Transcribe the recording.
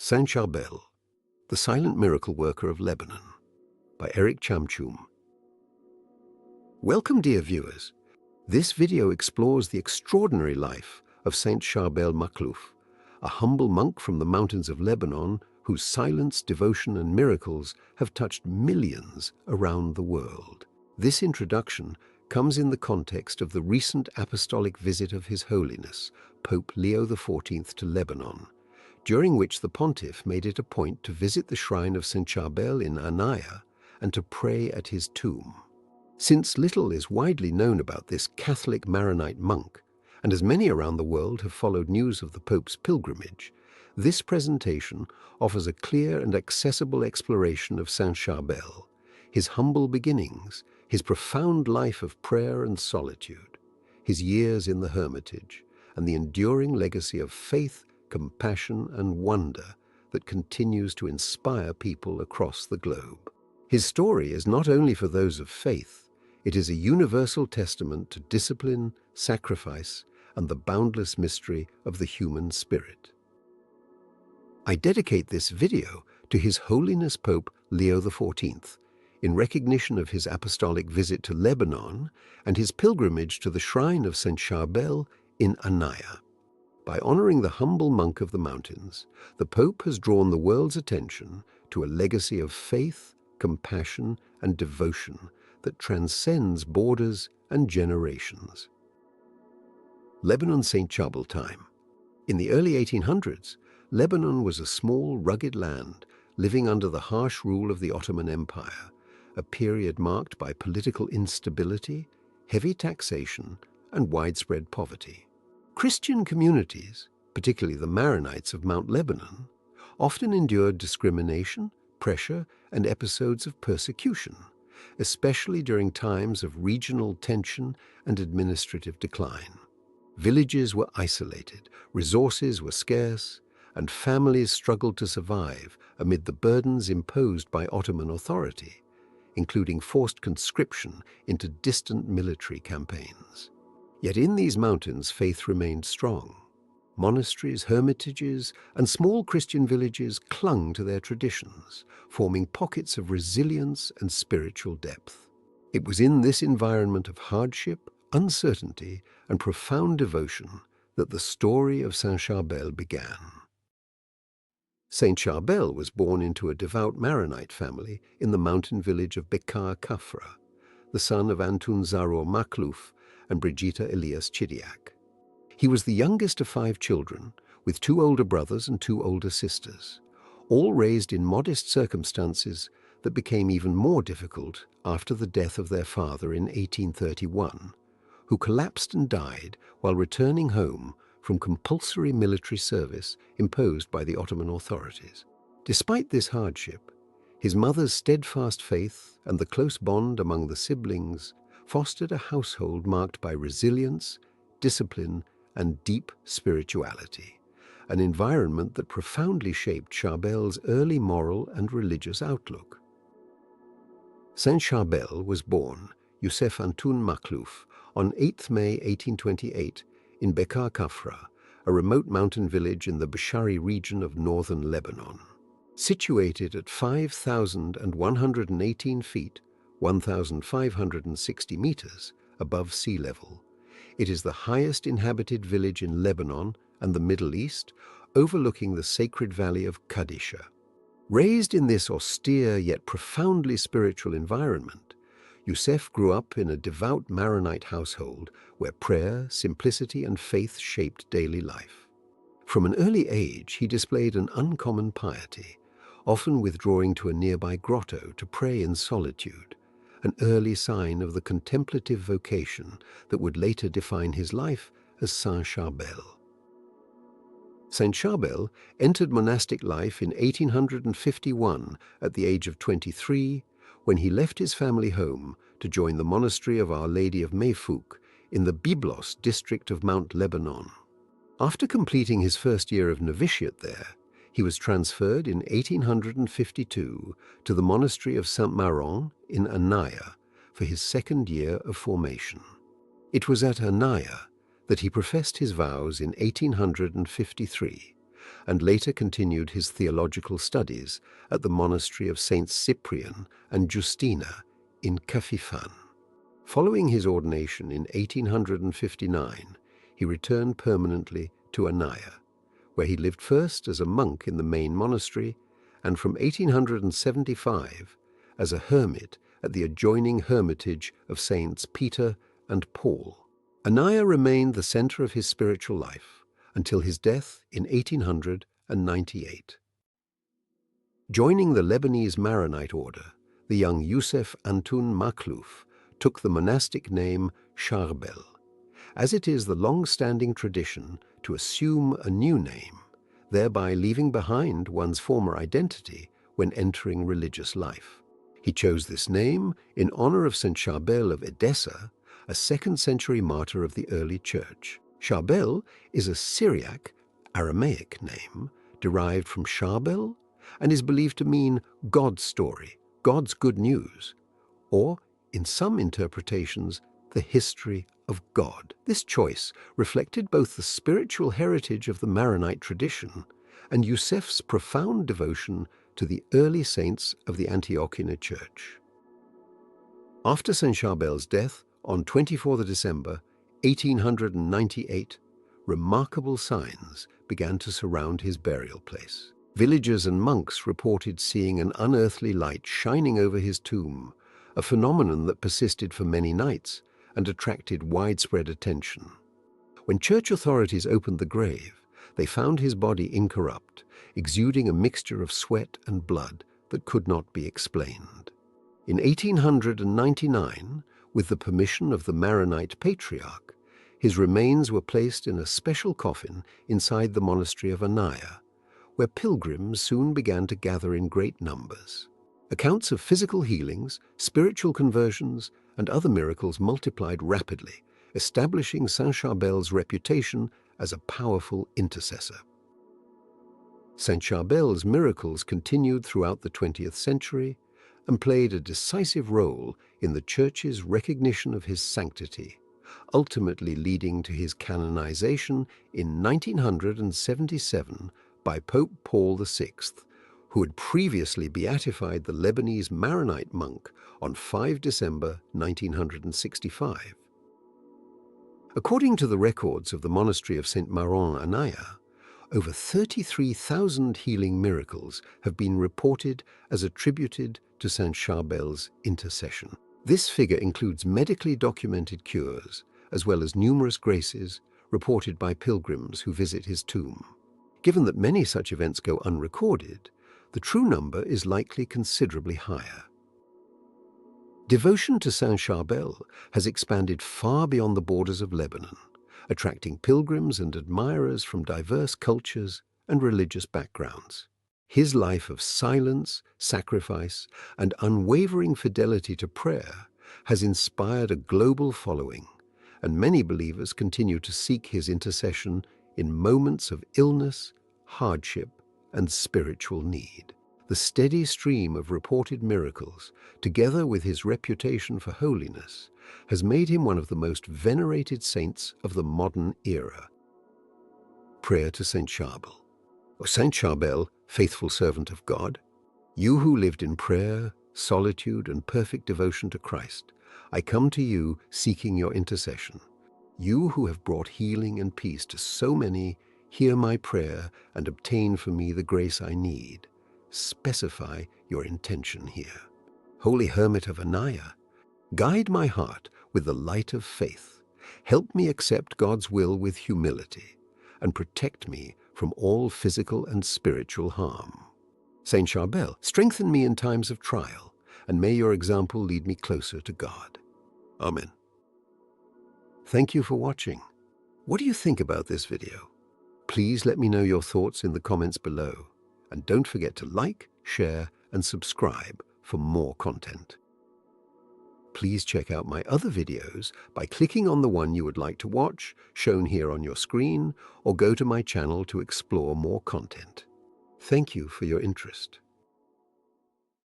Saint Charbel, the Silent Miracle Worker of Lebanon, by Chamchoum. Welcome, dear viewers. This video explores the extraordinary life of Saint Charbel Makhlouf, a humble monk from the mountains of Lebanon whose silence, devotion, and miracles have touched millions around the world. This introduction comes in the context of the recent apostolic visit of His Holiness, Pope Leo XIV to Lebanon, during which the pontiff made it a point to visit the Shrine of Saint Charbel in Annaya and to pray at his tomb. Since little is widely known about this Catholic Maronite monk, and as many around the world have followed news of the Pope's pilgrimage, this presentation offers a clear and accessible exploration of Saint Charbel, his humble beginnings, his profound life of prayer and solitude, his years in the hermitage, and the enduring legacy of faith, compassion, and wonder that continues to inspire people across the globe. His story is not only for those of faith, it is a universal testament to discipline, sacrifice, and the boundless mystery of the human spirit. I dedicate this video to His Holiness Pope Leo XIV, in recognition of his apostolic visit to Lebanon and his pilgrimage to the Shrine of Saint Charbel in Annaya. By honoring the humble monk of the mountains, the Pope has drawn the world's attention to a legacy of faith, compassion, and devotion that transcends borders and generations. Lebanon Saint Charbel time. In the early 1800s, Lebanon was a small, rugged land living under the harsh rule of the Ottoman Empire, a period marked by political instability, heavy taxation, and widespread poverty. Christian communities, particularly the Maronites of Mount Lebanon, often endured discrimination, pressure, and episodes of persecution, especially during times of regional tension and administrative decline. Villages were isolated, resources were scarce, and families struggled to survive amid the burdens imposed by Ottoman authority, including forced conscription into distant military campaigns. Yet in these mountains, faith remained strong. Monasteries, hermitages, and small Christian villages clung to their traditions, forming pockets of resilience and spiritual depth. It was in this environment of hardship, uncertainty, and profound devotion that the story of Saint Charbel began. Saint Charbel was born into a devout Maronite family in the mountain village of Bqaa Kafra, the son of Antun Zaro Makhlouf and Brigitta Elias Chidiac. He was the youngest of 5 children, with 2 older brothers and 2 older sisters, all raised in modest circumstances that became even more difficult after the death of their father in 1831, who collapsed and died while returning home from compulsory military service imposed by the Ottoman authorities. Despite this hardship, his mother's steadfast faith and the close bond among the siblings fostered a household marked by resilience, discipline, and deep spirituality, an environment that profoundly shaped Charbel's early moral and religious outlook. Saint Charbel was born Youssef Antun Makhlouf on 8 May 1828 in Bqaa Kafra, a remote mountain village in the Bshari region of northern Lebanon. Situated at 5,118 feet, 1,560 meters above sea level, it is the highest inhabited village in Lebanon and the Middle East, overlooking the sacred valley of Qadisha. Raised in this austere yet profoundly spiritual environment, Youssef grew up in a devout Maronite household where prayer, simplicity, and faith shaped daily life. From an early age, he displayed an uncommon piety, often withdrawing to a nearby grotto to pray in solitude, an early sign of the contemplative vocation that would later define his life as Saint Charbel. Saint Charbel entered monastic life in 1851 at the age of 23, when he left his family home to join the monastery of Our Lady of Mayfouk in the Byblos district of Mount Lebanon. After completing his first year of novitiate there, he was transferred in 1852 to the monastery of Saint Maron in Annaya for his second year of formation. It was at Annaya that he professed his vows in 1853, and later continued his theological studies at the monastery of Saints Cyprian and Justina in Cafifan. Following his ordination in 1859, he returned permanently to Annaya, where he lived first as a monk in the main monastery and from 1875 as a hermit at the adjoining hermitage of Saints Peter and Paul. Annaya remained the center of his spiritual life until his death in 1898. Joining the Lebanese Maronite order, the young Youssef Antoun Makhlouf took the monastic name Charbel, as it is the long-standing tradition to assume a new name, thereby leaving behind one's former identity when entering religious life. He chose this name in honor of Saint Charbel of Edessa, a 2nd century martyr of the early church. Charbel is a Syriac, Aramaic name derived from Charbel and is believed to mean God's story, God's good news, or, in some interpretations, the history of God. This choice reflected both the spiritual heritage of the Maronite tradition and Youssef's profound devotion to the early saints of the Antiochian Church. After Saint Charbel's death on 24 December 1898, remarkable signs began to surround his burial place. Villagers and monks reported seeing an unearthly light shining over his tomb, a phenomenon that persisted for many nights and attracted widespread attention. When church authorities opened the grave, they found his body incorrupt, exuding a mixture of sweat and blood that could not be explained. In 1899, with the permission of the Maronite patriarch, his remains were placed in a special coffin inside the monastery of Annaya, where pilgrims soon began to gather in great numbers. Accounts of physical healings, spiritual conversions, and other miracles multiplied rapidly, establishing Saint Charbel's reputation as a powerful intercessor. Saint Charbel's miracles continued throughout the 20th century and played a decisive role in the Church's recognition of his sanctity, ultimately leading to his canonization in 1977 by Pope Paul VI, who had previously beatified the Lebanese Maronite monk on 5 December 1965. According to the records of the monastery of Saint Maron Annaya, over 33,000 healing miracles have been reported as attributed to Saint Charbel's intercession. This figure includes medically documented cures, as well as numerous graces reported by pilgrims who visit his tomb. Given that many such events go unrecorded, the true number is likely considerably higher. Devotion to Saint Charbel has expanded far beyond the borders of Lebanon, attracting pilgrims and admirers from diverse cultures and religious backgrounds. His life of silence, sacrifice, and unwavering fidelity to prayer has inspired a global following, and many believers continue to seek his intercession in moments of illness, hardship, and spiritual need. The steady stream of reported miracles, together with his reputation for holiness, has made him one of the most venerated saints of the modern era. Prayer to Saint Charbel. O Saint Charbel, faithful servant of God, you who lived in prayer, solitude, and perfect devotion to Christ, I come to you seeking your intercession. You who have brought healing and peace to so many, hear my prayer and obtain for me the grace I need. Specify your intention here. Holy Hermit of Annaya, guide my heart with the light of faith. Help me accept God's will with humility and protect me from all physical and spiritual harm. Saint Charbel, strengthen me in times of trial, and may your example lead me closer to God. Amen. Thank you for watching. What do you think about this video? Please let me know your thoughts in the comments below, and don't forget to like, share, and subscribe for more content. Please check out my other videos by clicking on the one you would like to watch, shown here on your screen, or go to my channel to explore more content. Thank you for your interest.